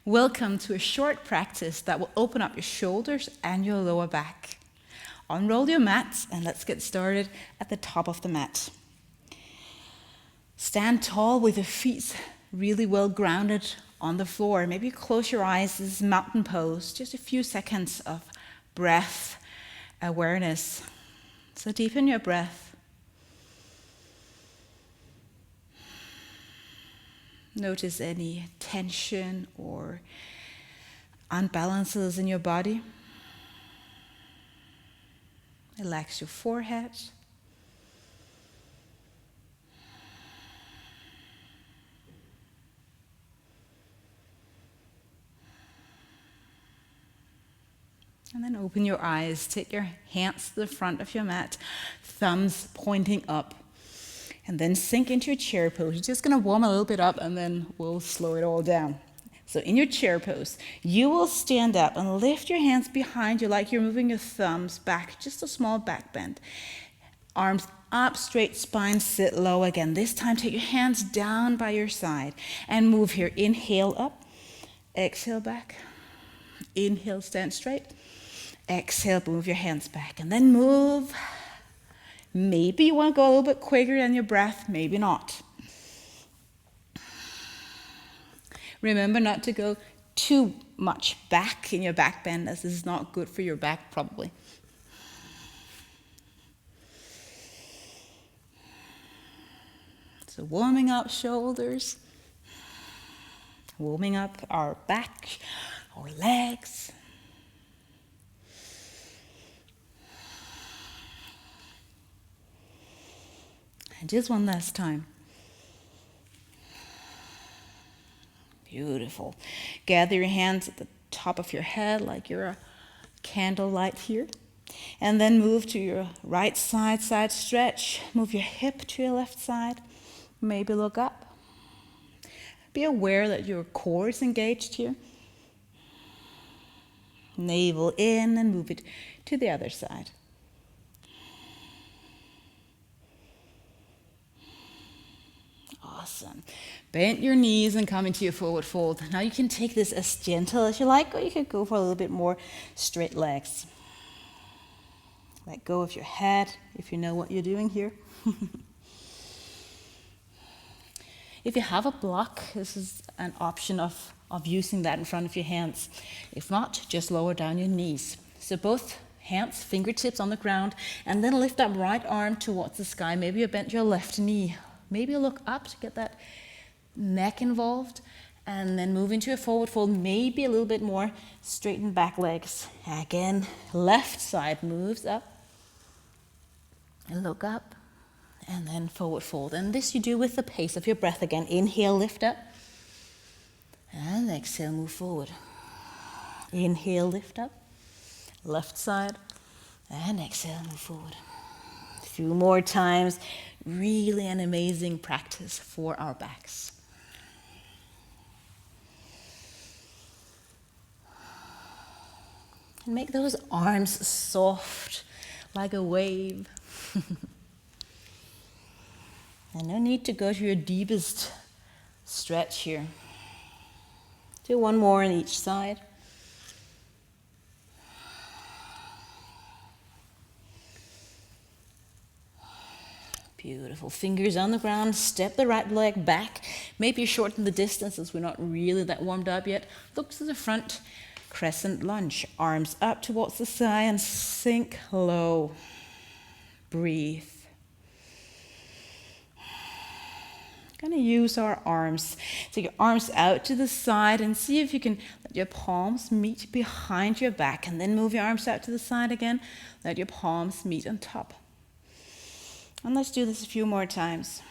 Welcome to a short practice that will open up your shoulders and your lower back. Unroll your mats and let's get started at the top of the mat. Stand tall with your feet really well grounded on the floor. Maybe close your eyes. This is mountain pose. Just a few seconds of breath awareness. So deepen your breath. Notice any tension or unbalances in your body. Relax your forehead. And then open your eyes. Take your hands to the front of your mat, thumbs pointing up. And then sink into your chair pose. You're just going to warm a little bit up and then we'll slow it all down. So in your chair pose, you will stand up and lift your hands behind you like you're moving your thumbs back, just a small back bend. Arms up, straight spine, sit low again. This time take your hands down by your side and move here. Inhale up, exhale back. Inhale, stand straight. Exhale, move your hands back and then move. Maybe you want to go a little bit quicker than your breath, maybe not. Remember not to go too much back in your back bend, as this is not good for your back probably. So warming up shoulders, warming up our back, our legs. And just one last time. Beautiful. Gather your hands at the top of your head like you're a candlelight here. And then move to your right side, side stretch. Move your hip to your left side. Maybe look up. Be aware that your core is engaged here. Navel in and move it to the other side. Awesome. Bend your knees and come into your forward fold. Now you can take this as gentle as you like, or you could go for a little bit more straight legs. Let go of your head if you know what you're doing here. If you have a block, this is an option of using that in front of your hands. If not, just lower down your knees. So both hands, fingertips on the ground, and then lift up right arm towards the sky. Maybe you bend your left knee. Maybe look up to get that neck involved, and then move into a forward fold, maybe a little bit more. Straighten back legs. Again, left side moves up, and look up, and then forward fold. And this you do with the pace of your breath again. Inhale, lift up, and exhale, move forward. Inhale, lift up, left side, and exhale, move forward. A few more times. Really an amazing practice for our backs. And make those arms soft, like a wave. And no need to go to your deepest stretch here. Do one more on each side. Beautiful. Fingers on the ground. Step the right leg back. Maybe shorten the distance as we're not really that warmed up yet. Look to the front. Crescent Lunge. Arms up towards the sky and sink low. Breathe. Going to use our arms. Take your arms out to the side and see if you can let your palms meet behind your back. And then move your arms out to the side again. Let your palms meet on top. And let's do this a few more times.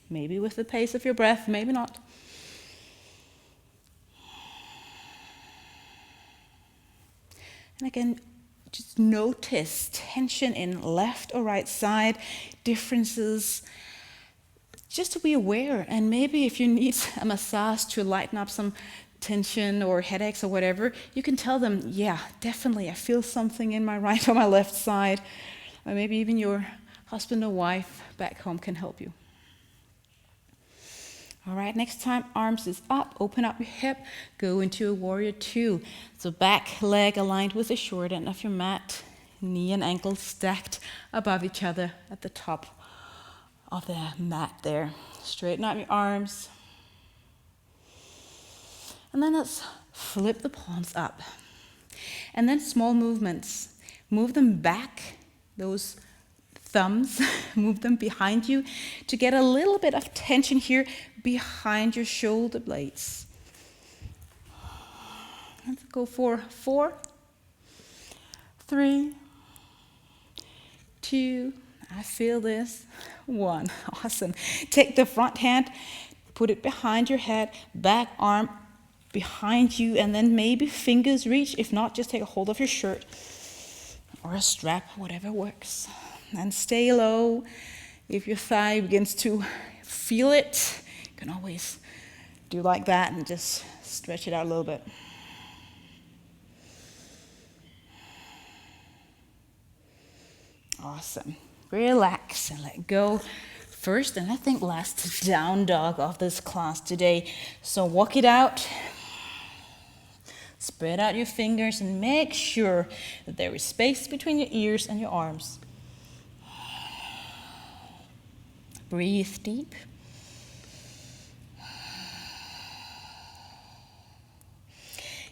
Maybe with the pace of your breath, maybe not. And again, just notice tension in left or right side, differences. Just to be aware, and maybe if you need a massage to lighten up some tension or headaches or whatever, you can tell them, yeah, definitely, I feel something in my right or my left side. Or maybe even your husband or wife back home can help you. All right, next time, arms is up, open up your hip, go into a warrior two. So back leg aligned with the short end of your mat, knee and ankle stacked above each other at the top of the mat there. Straighten out your arms. And then let's flip the palms up. And then small movements. Move them back, those thumbs, move them behind you to get a little bit of tension here behind your shoulder blades. Let's go for 4, 3, 2, I feel this, 1. Awesome. Take the front hand, put it behind your head, back arm behind you, and then maybe fingers reach. If not, just take a hold of your shirt or a strap, whatever works. And stay low. If your thigh begins to feel it, you can always do like that and just stretch it out a little bit. Awesome. Relax and let go. First, and I think last down dog of this class today. So walk it out. Spread out your fingers and make sure that there is space between your ears and your arms. Breathe deep.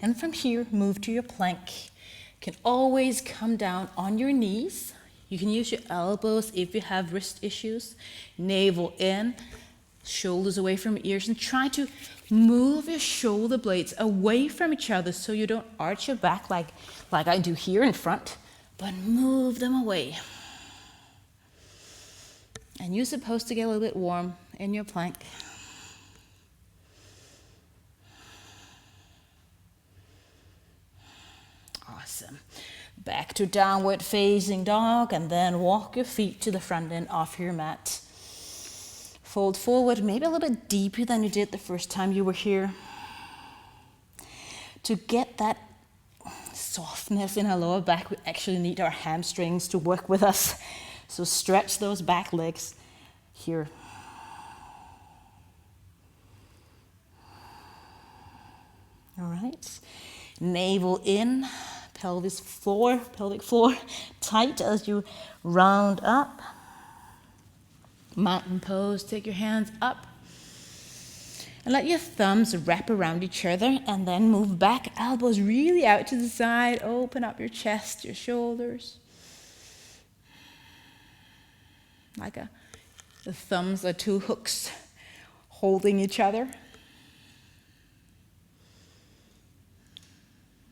And from here, move to your plank. You can always come down on your knees. You can use your elbows if you have wrist issues. Navel in, shoulders away from ears, and try to move your shoulder blades away from each other so you don't arch your back like I do here in front, but move them away. And you're supposed to get a little bit warm in your plank. Awesome. Back to downward facing dog, and then walk your feet to the front end of your mat. Fold forward, maybe a little bit deeper than you did the first time you were here. To get that softness in our lower back, we actually need our hamstrings to work with us. So stretch those back legs here. All right. Navel in, pelvic floor tight as you round up. Mountain pose, take your hands up. And let your thumbs wrap around each other and then move back, elbows really out to the side. Open up your chest, your shoulders. Like the thumbs are two hooks holding each other.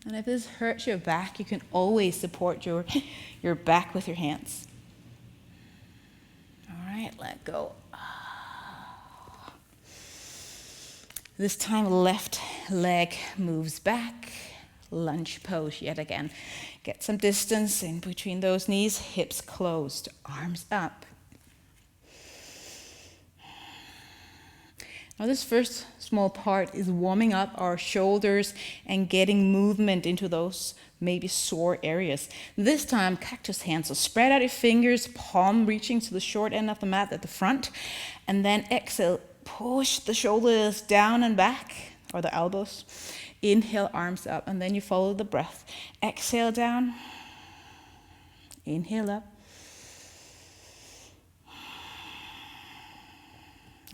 And if this hurts your back, you can always support your back with your hands. All right, let go. This time, left leg moves back. Lunge pose yet again. Get some distance in between those knees, hips closed, arms up. Now this first small part is warming up our shoulders and getting movement into those maybe sore areas. This time, cactus hands. So spread out your fingers, palm reaching to the short end of the mat at the front. And then exhale, push the shoulders down and back, or the elbows. Inhale, arms up, and then you follow the breath. Exhale down, inhale up.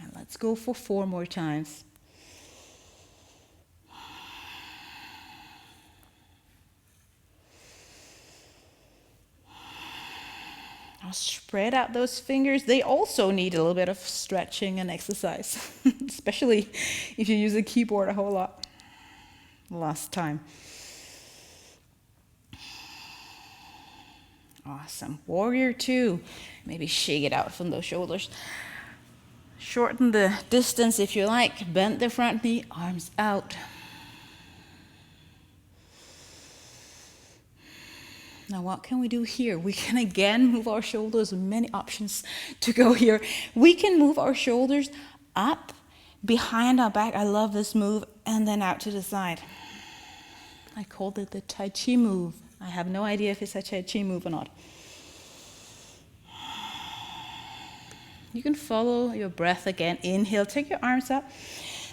And let's go for 4 more times. Now spread out those fingers. They also need a little bit of stretching and exercise, especially if you use a keyboard a whole lot. Last time. Awesome. Warrior 2. Maybe shake it out from those shoulders. Shorten the distance if you like. Bend the front knee, arms out. Now what can we do here? We can again move our shoulders. Many options to go here. We can move our shoulders up behind our back. I love this move. And then out to the side. I called it the Tai Chi move. I have no idea if it's a Tai Chi move or not. You can follow your breath again. Inhale, take your arms up.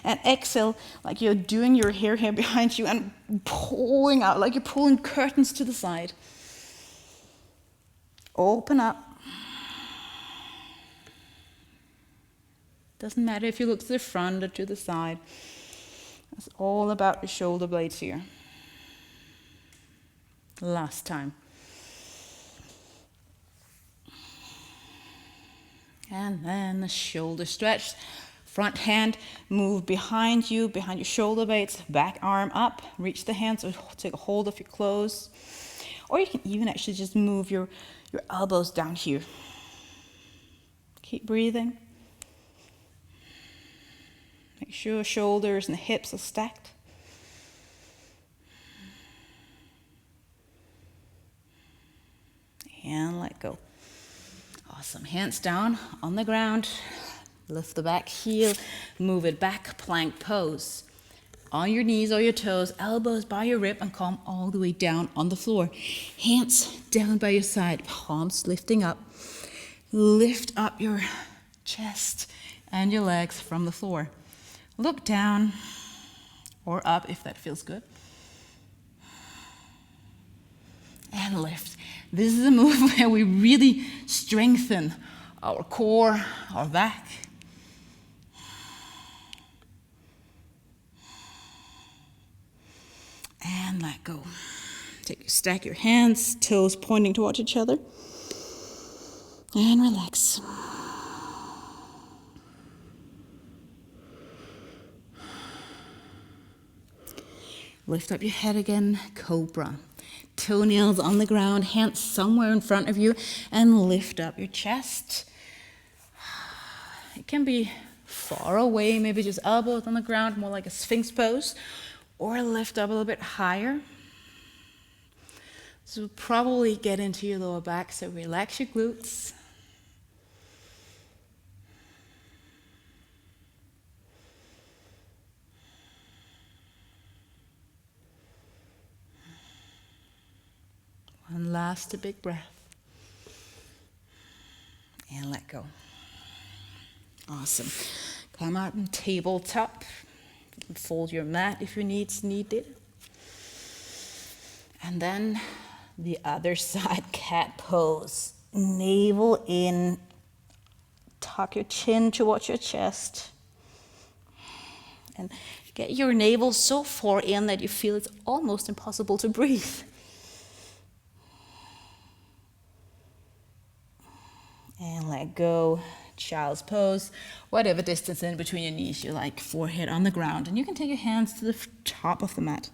And exhale, like you're doing your hair here behind you and pulling out, like you're pulling curtains to the side. Open up. Doesn't matter if you look to the front or to the side. It's all about your shoulder blades here. Last time. And then the shoulder stretch. Front hand move behind you, behind your shoulder blades. Back arm up. Reach the hands or take a hold of your clothes. Or you can even actually just move your elbows down here. Keep breathing. Make sure shoulders and hips are stacked. And let go. Awesome. Hands down on the ground. Lift the back heel. Move it back. Plank pose. On your knees or your toes. Elbows by your rib and come all the way down on the floor. Hands down by your side. Palms lifting up. Lift up your chest and your legs from the floor. Look down or up if that feels good. And lift. This is a move where we really strengthen our core, our back. And let go. Stack your hands, toes pointing towards each other. And relax. Lift up your head again, cobra. Toenails on the ground, hands somewhere in front of you, and lift up your chest. It can be far away, maybe just elbows on the ground, more like a sphinx pose, or lift up a little bit higher. This will probably get into your lower back, so relax your glutes. One last big breath. And let go. Awesome. Come out in tabletop. You can fold your mat if your needs needed. And then the other side, cat pose. Navel in. Tuck your chin towards your chest. And get your navel so far in that you feel it's almost impossible to breathe. And let go, child's pose, whatever distance in between your knees you like, forehead on the ground. And you can take your hands to the top of the mat.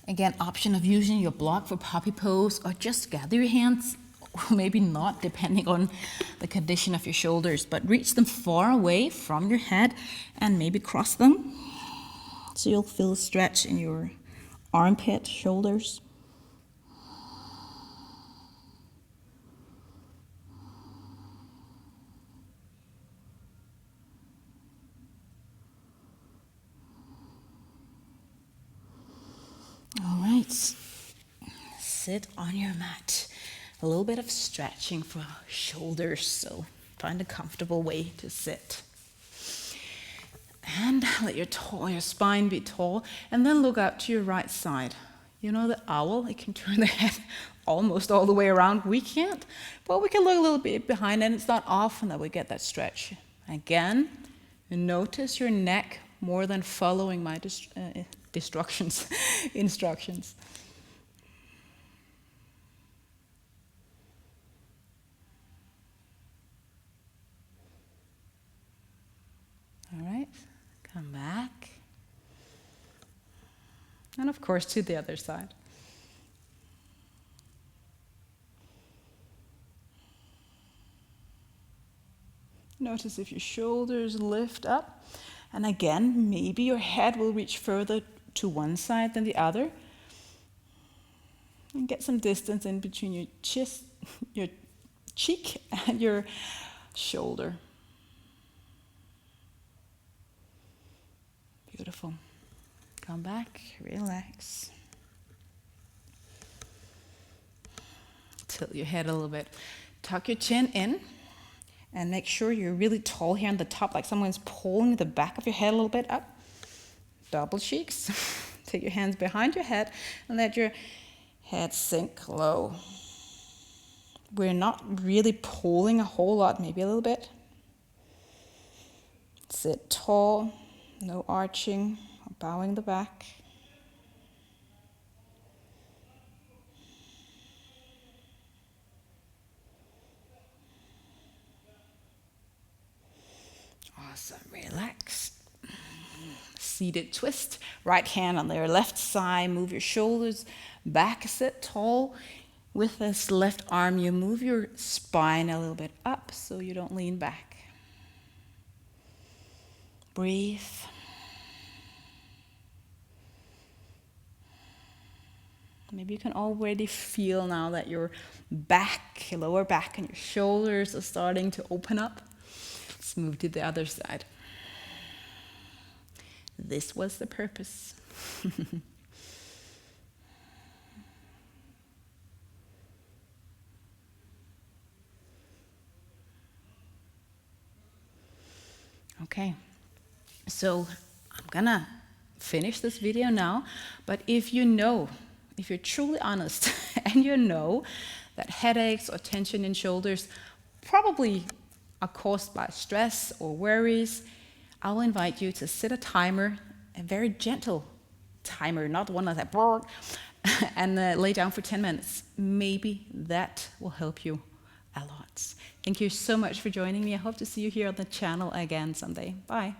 Again, option of using your block for puppy pose or just gather your hands, or maybe not, depending on the condition of your shoulders, but reach them far away from your head and maybe cross them. So you'll feel a stretch in your armpit, shoulders. All right, sit on your mat. A little bit of stretching for shoulders, so find a comfortable way to sit. And let your spine be tall, and then look out to your right side. You know the owl, it can turn the head almost all the way around. We can't, but we can look a little bit behind, and it's not often that we get that stretch. Again, notice your neck more than following my instructions. All right. Come back. And of course to the other side. Notice if your shoulders lift up. And again, maybe your head will reach further to one side than the other. And get some distance in between your cheek and your shoulder. Beautiful. Come back, relax. Tilt your head a little bit. Tuck your chin in and make sure you're really tall here on the top, like someone's pulling the back of your head a little bit up. Double cheeks. Take your hands behind your head and let your head sink low. We're not really pulling a whole lot, maybe a little bit. Sit tall, no arching or bowing the back. Awesome, relax. Seated twist, right hand on your left side, move your shoulders back, sit tall. With this left arm, you move your spine a little bit up so you don't lean back. Breathe. Maybe you can already feel now that your back, your lower back and your shoulders are starting to open up. Let's move to the other side. This was the purpose. Okay, so I'm gonna finish this video now, but if you're truly honest and you know that headaches or tension in shoulders probably are caused by stress or worries, I will invite you to set a timer, a very gentle timer, not one like that, and lay down for 10 minutes. Maybe that will help you a lot. Thank you so much for joining me. I hope to see you here on the channel again someday. Bye.